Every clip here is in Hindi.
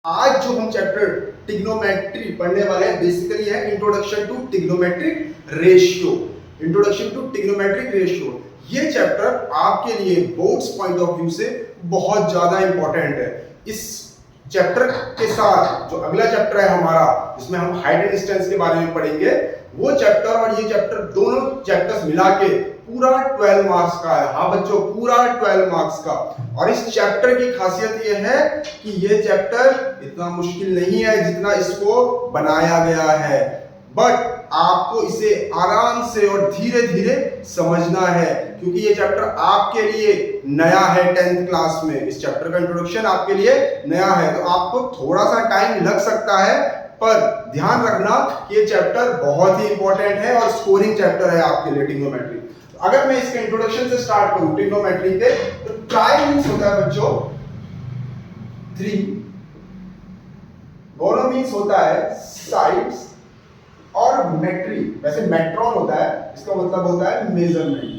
आज जो हम चैप्टर ट्रिग्नोमेट्री पढ़ने वाले हैं बेसिकली है introduction to trigonometric ratio. Introduction to trigonometric ratio ये चैप्टर आपके लिए बोर्ड्स पॉइंट ऑफ व्यू से बहुत ज्यादा इंपॉर्टेंट है। इस चैप्टर के साथ जो अगला चैप्टर है हमारा जिसमें हम हाइट एंड डिस्टेंस के बारे में पढ़ेंगे, वो चैप्टर और ये चैप्टर दोनों चैप्टर्स मिला के पूरा 12 मार्क्स का है। हाँ बच्चों, पूरा 12 मार्क्स का। और इस चैप्टर की खासियत ये है कि ये चैप्टर इतना मुश्किल नहीं है जितना इसको बनाया गया है, बट आपको इसे आराम से और धीरे धीरे समझना है क्योंकि ये चैप्टर आपके लिए नया है। 10th क्लास में इस चैप्टर का इंट्रोडक्शन आपके लिए नया है, तो आपको थोड़ा सा टाइम लग सकता है, पर ध्यान रखना कि ये चैप्टर बहुत ही इंपॉर्टेंट है और स्कोरिंग चैप्टर है आपके लिए ट्रिग्नोमेट्री। अगर मैं इसके इंट्रोडक्शन से स्टार्ट करूं ट्रिग्नोमेट्री के, तो ट्राई मींस होता है बच्चों 3, गोनो मींस होता है साइड्स, और मेट्री वैसे मेट्रॉन होता है, इसका मतलब होता है मेजरमेंट।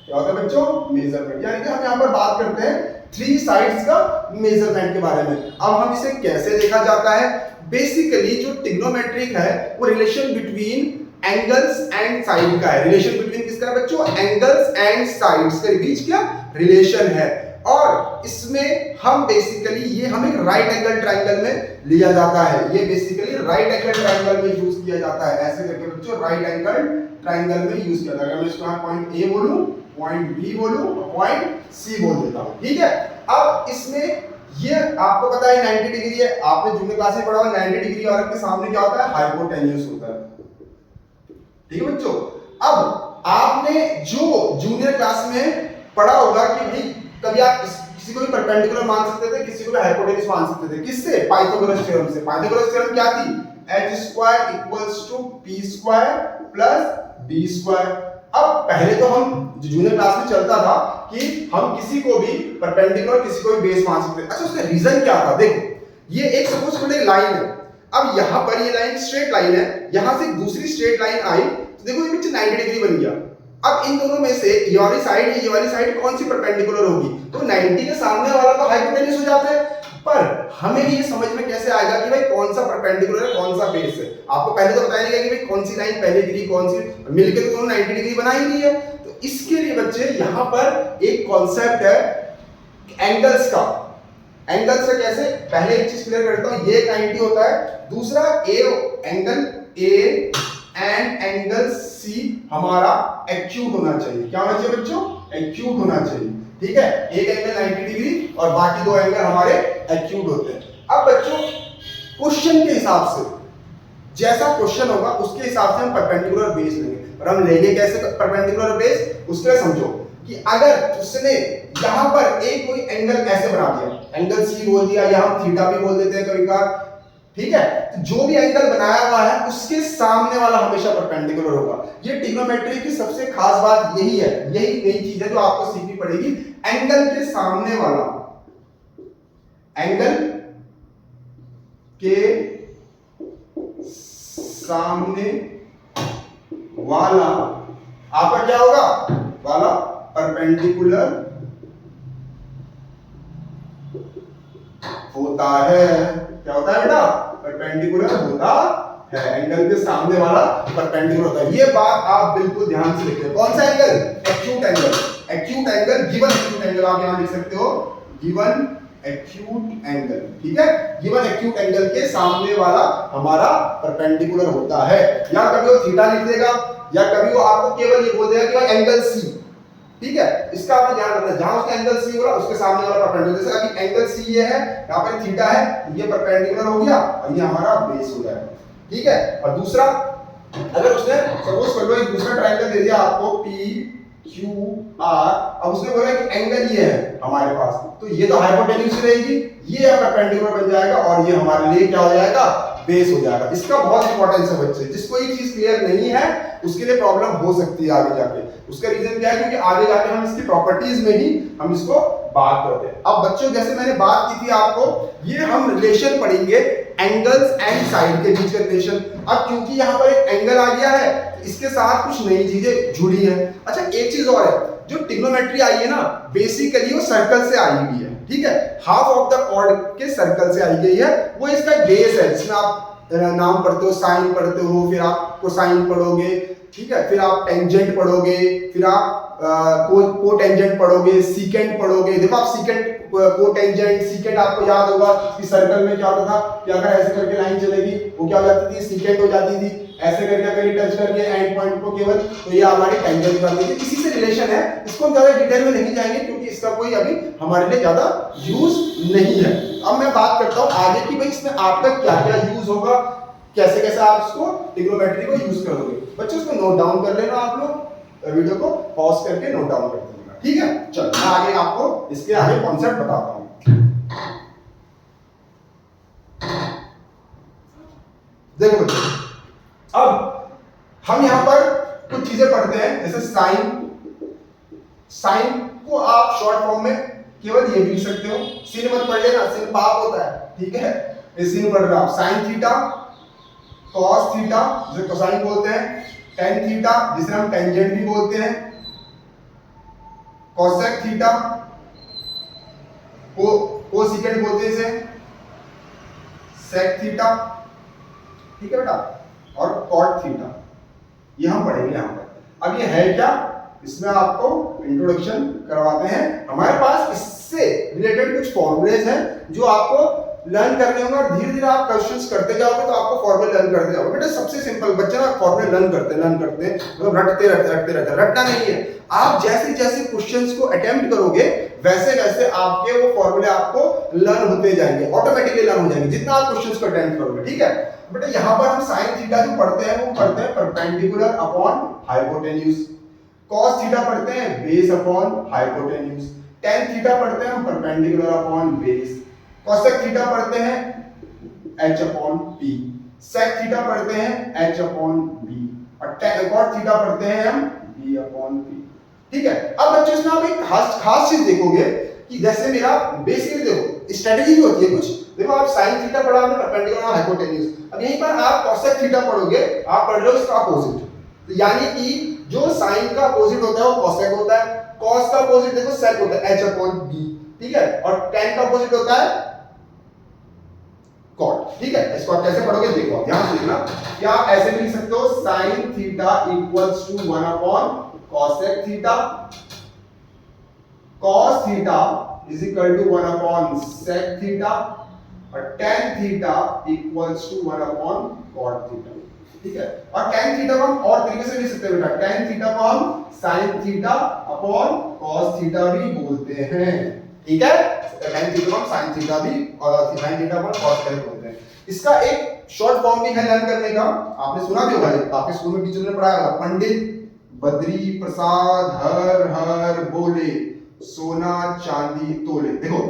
क्या होता है बच्चों? मेजरमेंट। यानी कि हम यहां पर बात करते हैं 3 साइड्स का मेजरमेंट के बारे में। अब हम इसे कैसे देखा जाता है? बेसिकली जो ट्रिग्नोमेट्रिक है वो relation between angles and side का है। रिलेशन बिटवीन किसका है बच्चों? एंगल्स एंड साइड्स के बीच क्या रिलेशन है। और इसमें हम बेसिकली ये हम एक राइट एंगल ट्रायंगल में लिया जाता है। ये बेसिकली राइट एंगल ट्रायंगल में यूज किया जाता है। ऐसे करके बच्चों राइट एंगल ट्रायंगल में यूज किया जाता है। मैं इसको पॉइंट ए बोलूं, पॉइंट बी बोलूं, पॉइंट सी बोल देता हूं, ठीक है। अब इसमें ये आपको पता है 90 डिग्री है, आपने जूनियर क्लास में पढ़ा होगा 90 डिग्री और के सामने क्या होता है? हाइपोटेन्यूज होता है, ठीक है बच्चों। अब आपने जो जूनियर क्लास में पढ़ा होगा कि भाई कभी आप किसी को भी परपेंडिकुलर मान सकते थे, किसी को भी हाइपोटेन्यूज मान सकते थे। किससे? पाइथागोरस थ्योरम से। पाइथागोरस थ्योरम क्या थी? h² = p² + b²। अब पहले तो हम जूनियर क्लास में चलता था कि हम किसी को भी परपेंडिकुलर किसी को भी बेस मान सकते थे। अच्छा, उसका रीजन क्या था? देखो, ये एक सपोज करो लाइन है। अब यहां पर ये लाइन स्ट्रेट लाइन है, यहां से दूसरी स्ट्रेट लाइन आई, तो देखो ये नीचे 90 डिग्री बन गया। अब इन दोनों में से ये वाली साइड कौन सी परपेंडिकुलर होगी? तो 90 के सामने वाला तो हाइपोटेन्यूज हो जाता है, पर हमें ये समझ में कैसे आएगा कि भाई कौन सा परपेंडिकुलर है, कौन सा बेस है? आपको पहले तो बताया नहीं कि भाई कौन सी लाइन पहले गिरी, कौन सी मिलके तो दोनों 90 डिग्री बना ही नहीं है। तो इसके लिए बच्चे यहां पर एक कॉन्सेप्ट है एंगल्स का। एंगल्स का कैसे? पहले एक चीज क्लियर करता हूं, ये 90 होता है, दूसरा angle A and angle C हमारा एक्यूट होना चाहिए। क्या होना चाहिए बच्चों? एक्यूट होना चाहिए, ठीक है। एक एंगल 90 डिग्री और बाकी 2 एंगल हमारे एक्यूट होते हैं। अब बच्चों क्वेश्चन के हिसाब से जैसा क्वेश्चन होगा उसके हिसाब से हम परपेंडिकुलर बेस लेंगे। और हम लेंगे कैसे परपेंडिकुलर बेस? उसके लिए समझो कि अगर उसने यहां पर एक कोई एंगल ऐसे बना दिया, एंगल सी बोल दिया या हम थीटा भी बोल देते हैं कभी कभार, ठीक है। तो जो भी एंगल बनाया हुआ है उसके सामने वाला हमेशा परपेंडिकुलर होगा। ये ट्रिग्नोमेट्री की सबसे खास बात यही है, यही नई चीज है जो आपको सीखनी पड़ेगी। एंगल के सामने वाला, एंगल के सामने वाला आपका क्या होगा? वाला परपेंडिकुलर होता है। क्या होता है बेटा? परपेंडिकुलर होता है। एंगल के सामने वाला परपेंडिकुलर होता है। ये बात आप बिल्कुल ध्यान से लिखिए। कौन सा angle? Acute angle. Acute angle, given acute angle आप यहां लिख सकते हो, गिवन एक्यूट एंगल, ठीक है। गिवन एक्यूट एंगल के सामने वाला हमारा परपेंडिकुलर होता है। या कभी वो थीटा लिख देगा या कभी वो आपको केवल ये बोल देगा कि एंगल सी, ठीक है। इसका आपने ध्यान रखना, जहां उसका एंगल सी होगा उसके सामने वाला परपेंडिकुलर। जैसे अभी एंगल सी ये है, यहां पर थीटा है, ये परपेंडिकुलर हो गया और ये हमारा बेस हो जाएगा, ठीक है। और दूसरा, अगर उसने सपोज कर लो एक दूसरा ट्रायंगल दे दिया आपको पी क्यू आर, अब उसने बोला कि एंगल ये है हमारे पास, तो ये तो हाइपोटेन्यूज रहेगी, ये परपेंडिकुलर बन जाएगा और ये हमारे लिए क्या हो जाएगा? बेस हो जाएगा। इसका बहुत इंपॉर्टेंस है बच्चे। जिसको ये चीज क्लियर नहीं है उसके लिए प्रॉब्लम हो सकती है आगे जाके। उसका रीजन क्या है? क्योंकि आगे जाके हम इसकी प्रॉपर्टीज में ही हम इसको बात करते हैं। अब बच्चों जैसे मैंने बात की थी आपको, ये हम रिलेशन पढ़ेंगे एंगल्स एंड साइड के बीच का रिलेशन। अब क्योंकि यहाँ पर एक एंगल आ गया है, इसके साथ कुछ नई चीजें जुड़ी है। अच्छा, एक चीज और है, जो ट्रिग्नोमेट्री आई है ना, बेसिकली वो सर्कल से आई हुई है। ठीक है, हाफ ऑफ द कॉर्ड के सर्कल से आई गई है, वो इसका बेस है जिसमें आप नाम पढ़ते हो, साइन पढ़ते हो, फिर आप कोसाइन पढ़ोगे, ठीक है, फिर आप टेंजेंट पढ़ोगे, फिर आप कोटेंजेंट पढ़ोगे, सीकेंट पढ़ोगे। देखो आप सीकेंट, कोटेंजेंट, सीकेंट आपको याद होगा कि सर्कल में क्या होता था कि अगर ऐसे करके लाइन चलेगी वो क्या हो जाती थी, सीकेंट हो जाती थी। ऐसे करके अगर ये टच करके एंड पॉइंट को केवल, तो ये हमारी टेंजेंट हो जाती थी। इसी से रिलेशन है, इसको हम ज्यादा डिटेल में नहीं जाएंगे क्योंकि इसका कोई अभी हमारे लिए ज्यादा यूज नहीं है। अब मैं बात करता हूं आगे की भाई इसमें आपका क्या क्या यूज होगा, कैसे कैसे आप इसको ट्रिग्नोमेट्री को यूज करोगे। बच्चों इसको नोट डाउन कर लेना, आप लोग वीडियो को पॉज करके नोट डाउन कर देना, ठीक है। चलो मैं आगे आपको इसके आगे कॉन्सेप्ट बताता हूं। देखो बच्चों, अब हम यहां पर कुछ चीजें पढ़ते हैं, जैसे साइन। साइन को आप शॉर्ट फॉर्म में केवल ये भी लिख सकते हो, सिन मत पढ़ लेना, सिन पाप होता है, ठीक है। इस सिन पढ़ रहे हो आप, साइन थीटा, कॉस थीटा जिसे कोसाइन बोलते हैं, टेन थीटा जिसे हम टेंजेंट भी बोलते हैं, कोसेक थीटा, कोसिकेंट बोलते हैं इसे, सेक थीटा, ठीक है बेटा, और कॉट थीटा, ये हम पढ़ेंगे यहां पर। अब ये है क्या, इसमें आपको इंट्रोडक्शन करवाते हैं। हमारे पास इससे रिलेटेड कुछ फॉर्मूलेज हैं जो आपको लर्न करने होंगे और धीरे धीरे आप क्वेश्चंस करते जाओगे तो आपको फॉर्मूले लर्न करते जाओगे। बेटा सबसे सिंपल, बच्चे ना फॉर्मूले लर्न करते मतलब रटते रहते, रटना नहीं है। आप जैसे जैसे क्वेश्चंस को अटेम्प्ट करोगे वैसे वैसे आपके वो फॉर्मूले आपको लर्न होते जाएंगे, ऑटोमेटिकली लर्न हो जाएंगे जितना आप क्वेश्चंस को अटेम्प्ट करोगे, ठीक है। बेटा यहाँ पर हम साइन थीटा जो पढ़ते हैं वो पढ़ते हैं perpendicular upon hypotenuse, cos theta पढ़ते हैं base upon hypotenuse, tan theta पढ़ते हैं हम perpendicular upon base, cosec theta पढ़ते हैं h upon p, sec theta पढ़ते हैं h अपॉन b, और कॉट थीटा पढ़ते हैं हम b अपॉन p, ठीक है। अब बच्चों इसमें आप एक खास चीज देखोगे कि जैसे मेरा बेसिकली देखो स्ट्रेटजी भी होती है कुछ। देखो आप साइन थीटा पढ़ा आपने परपेंडिकुलर और हाइपोटेन्यूज, अब यहीं पर आप कोसेक थीटा पढ़ोगे, आप पढ़ लो इसका अपोजिट, तो यानी कि जो साइन का अपोजिट होता है वो कोसेक होता है, कॉस का अपोजिट देखो सेक होता है h अपॉन b, ठीक है, और टेन का अपोजिट होता है कॉट, ठीक है। इसको आप कैसे पढ़ोगे देखो, ध्यान से देखना, क्या आप ऐसे भी लिख सकते हो sine theta equals to 1 upon cosec theta, cos theta is equal to 1 upon sec theta, और tan theta equals to 1 upon cot theta, ठीक है। और टेन थीटा को हम और तरीके से लिख सकते हैं बेटा, टेन थीटा को हम sine theta upon cos theta भी बोलते हैं, ठीक है। टेन थीटा को हम साइन थीटा भी और sine theta upon cos theta बोलते हैं। इसका एक शॉर्ट फॉर्म भी है लर्न करने का, आपने सुना भी होगा, आपके स्कूल में टीचर ने पढ़ाया होगा, पंडित बद्री प्रसाद हर हर बोले सोना चांदी तोले। देखो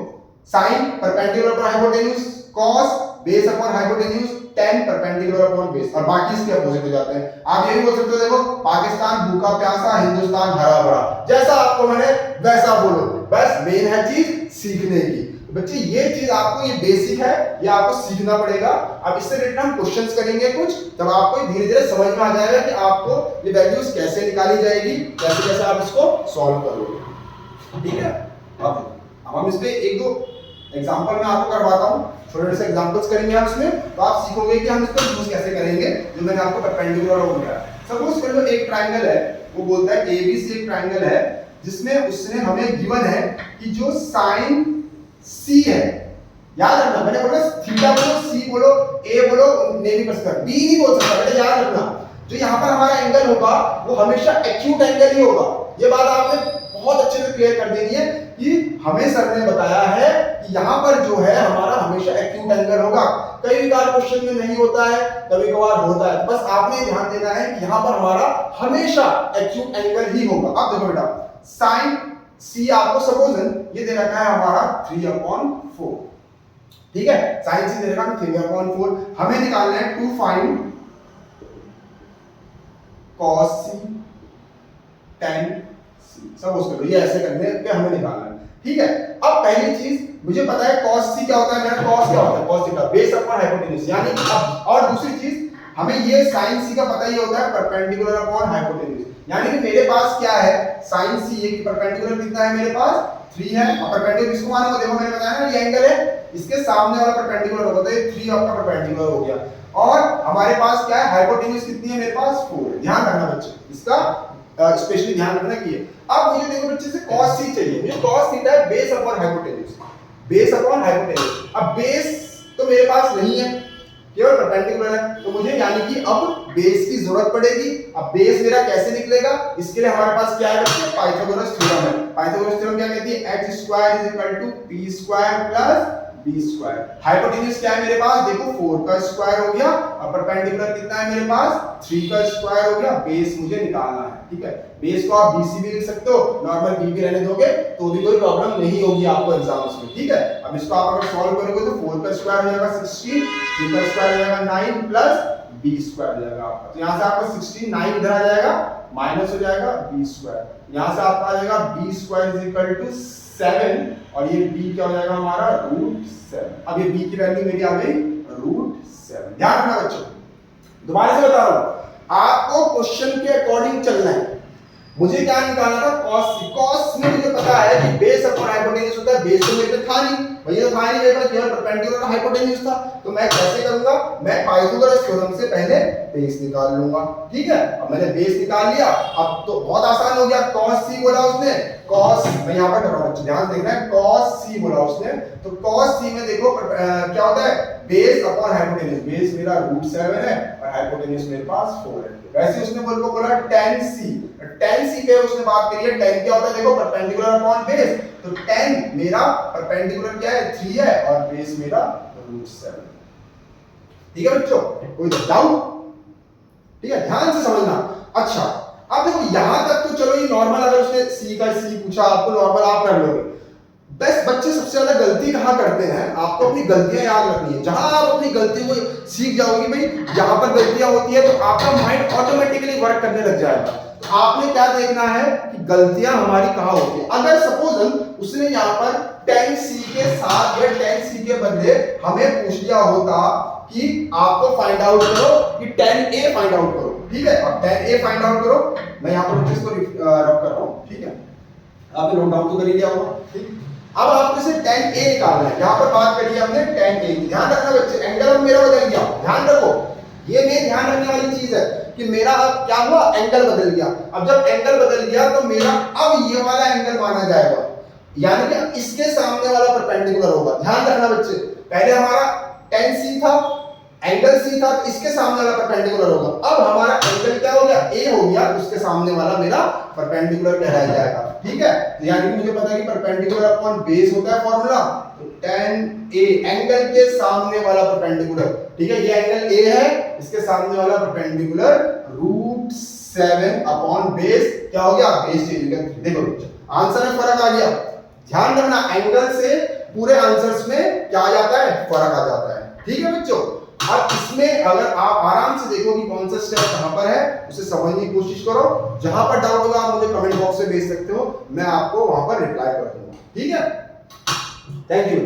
sine perpendicular upon hypotenuse, cos base upon hypotenuse, tan perpendicular upon base, और बाकी इसके अपोजिट हो जाते हैं। आप ये भी बोल सकते हो, देखो पाकिस्तान भूखा प्यासा, हिंदुस्तान हरा भरा, जैसा आपको मैंने वैसा बोलो, बस मेन है चीज सीखने की। बच्चे ये चीज आपको, ये बेसिक है, ये आपको सीखना पड़ेगा। अब इससे रिलेटेड हम क्वेश्चंस करेंगे कुछ, तब आपको धीरे धीरे समझ में आ जाएगा कि आपको ये वैल्यूज कैसे निकाली जाएगी, कैसे कैसे आप इसको सॉल्व करोगे, ठीक है। अब हम इस पे एक दो एग्जांपल मैं आपको करवाता हूं, छोटे से एग्जांपल्स करेंगे हम इसमें, तो आप सीखोगे कि हम इसको यूज कैसे करेंगे, जो मैंने आपको परपेंडिकुलर हो गया। सपोज कर लो एक ट्रायंगल है, वो बोलता है एबीसी एक ट्रायंगल है जिसमें उसने हमें गिवन है कि जो साइन सी है, याद रखना, मैंने बोला थीटा बोलो, सी बोलो, ए बोलो, नहीं कर सकता, बी नहीं बोल सकता, बेटा याद रखना। जो यहाँ पर हमारा एंगल होगा वो हमेशा एक्यूट एंगल ही होगा। ये बात आपने बहुत अच्छे से क्लियर कर देनी है कि हमें सर ने बताया है कि यहाँ पर जो है हमारा हमेशा एक्यूट एंगल होगा। कई बार क्वेश्चन में नहीं होता है, कभी कभार होता है, बस आपने ध्यान देना है कि यहाँ पर हमारा हमेशा एक्यूट एंगल ही होगा। अब देखो बेटा, साइन सी आपको सपोज ये दे रखा है हमारा 3/4, ठीक है, साइन सी दे रखा है 3/4, हमें निकालना है to find cos c tan c, suppose करो ये ऐसे करने पे हमें निकालना है, ठीक है। अब पहली चीज मुझे पता है cos c क्या होता है, मेरा cos क्या होता है, cos theta base upon hypotenuse, यानी अब और दूसरी चीज हमें ये sin c का पता ही होता है परपेंडिकुलर अपॉन हाइपोटेन्यूज, यानी कि मेरे पास क्या है sin c, ये परपेंडिकुलर कितना है मेरे पास 3 है और परपेंडिकुलर किसको मानूंगा, देखो मैंने बताया ना ये एंगल है, इसके सामने वाला परपेंडिकुलर होगा तो ये 3 आपका परपेंडिकुलर हो गया। और हमारे पास क्या है, हाइपोटेन्यूज कितनी है मेरे पास 4 है। ध्यान रखना बच्चे, इसका स्पेशली ध्यान रखना कि अब मुझे देखो बच्चे से cos c चाहिए, मुझे cos थीटा है base upon hypotenuse, base upon hypotenuse. अब बेस तो मेरे पास नहीं है, केवल परपेंडिकुलर है, तो मुझे यानी कि अब बेस की जरूरत पड़ेगी। अब बेस मेरा कैसे निकलेगा, इसके लिए हमारे पास क्या है बच्चे, पाइथागोरस थ्योरम है। पाइथागोरस थ्योरम क्या कहती है, x² = p² + b²। हाइपोटेन्यूज क्या है मेरे पास, देखो 4 का स्क्वायर हो गया और परपेंडिकुलर कितना है मेरे पास 3 का स्क्वायर हो गया। बेस मुझे निकालना है, ठीक है। बेस को आप BC भी लिख सकते हो, नॉर्मल B भी रहने दोगे तो भी कोई प्रॉब्लम नहीं होगी आपको एग्जाम्स में, ठीक है। अब इसको आप अगर सॉल्व करोगे तो 4 का स्क्वायर हो जाएगा 16, 3 का स्क्वायर हो जाएगा 9 प्लस b² हो जाएगा आपका। तो यहां से आपका 16 9 इधर आ जाएगा, माइनस हो जाएगा b²। यहां से आपका आ जाएगा b² = 7 और ये b क्या हो जाएगा हमारा √7। अब ये b की वैल्यू मेरी आ गई √7। ध्यान रखना बच्चों, दोबारा से बता रहा हूं, आपको क्वेश्चन के अकॉर्डिंग चलना है। मुझे क्या निकालना था, cos c। cos में मुझे पता है कि बेस अपॉन हाइपोटेन्यूज होता है, बेस तो मेरे पे था नहीं, भैया तो था नहीं, मेरे पास केवल परपेंडिकुलर और हाइपोटेन्यूज था। तो मैं कैसे करूंगा, मैं पाइथागोरस थ्योरम से पहले बेस निकाल लूंगा, ठीक है। अब मैंने बेस निकाल लिया, अब तो बहुत आसान हो गया। cos c बोला उसने, cos, मैं यहां पर कर रहा हूं, ध्यान देखना है, cos c बोला उसने, तो cos c में देखो क्या होता है, बेस अपॉन हाइपोटेन्यूज। बेस मेरा √7 है और हाइपोटेन्यूज मेरे पास 4 है। वैसे उसने बोला tan c, tan c पे उसने बात करी है। tan क्या होता है, देखो परपेंडिकुलर अपॉन बेस, तो tan मेरा परपेंडिकुलर क्या है 3 है और बेस मेरा √7। ठीक है बच्चों, कोई डाउट, ठीक है, ध्यान से समझना। अच्छा अब देखो यहां तक तो चलो ये नॉर्मल, अगर उसने c का c पूछा आपको, नॉर्मल आप कर लोगे। बस बच्चे सबसे ज्यादा गलती कहां करते हैं, आपको अपनी गलतियां याद रखनी है। जहां आप अपनी गलतियों को सीख जाओगे, भाई यहां पर गलतियां होती है तो आपका माइंड ऑटोमेटिकली वर्क करने लग जाएगा। तो आपने क्या देखना है कि गलतियां हमारी कहां होती है। अगर सपोज उसने यहां पर tan c के साथ या tan c के बदले हमें पूछ लिया होता कि आपको फाइंड आउट करो कि tan a फाइंड आउट करो, ठीक है, और tan a फाइंड आउट करो। मैं यहां पर इसको रब कर रहा हूं, ठीक है, आपने नोट डाउन तो कर ही लिया होगा, ठीक। अब आपको इसे tan a निकालना है। यहां पर बात करी हमने tan a की। ध्यान रखना बच्चे, एंगल अब मेरा बदल गया, ध्यान रखो, ये मेरे ध्यान रखने वाली चीज है कि मेरा अब क्या हुआ, एंगल बदल गया। अब जब एंगल बदल गया तो मेरा अब ये वाला एंगल माना जाएगा, यानी कि इसके सामने वाला परपेंडिकुलर होगा। ध्यान रखना बच्चे, पहले हमारा tan c था, एंगल c था, तो इसके सामने वाला परपेंडिकुलर होगा। अब हमारा एंगल क्या हो गया, a हो गया, उसके सामने वाला मेरा परपेंडिकुलर कहलाया जाएगा, ठीक है। तो यानी कि मुझे पता है कि परपेंडिकुलर अपॉन बेस होता है फार्मूला, तो tan a एंगल के सामने वाला परपेंडिकुलर, ठीक है, ये एंगल a है, इसके सामने वाला परपेंडिकुलर √7 अपॉन बेस क्या हो गया, बेस चेंज कर। देखो आंसर में फर्क आ गया। ध्यान रखना, एंगल से पूरे आंसर्स में क्या आ जाता है, फर्क आ जाता है, ठीक है बच्चों। अब इसमें अगर आप आराम से देखो कि कौन सा स्टेप कहां पर है, उसे समझने की कोशिश करो। जहां पर डाउट होगा आप मुझे कमेंट बॉक्स में भेज सकते हो, मैं आपको वहां पर रिप्लाई कर दूंगा, ठीक है। Thank you.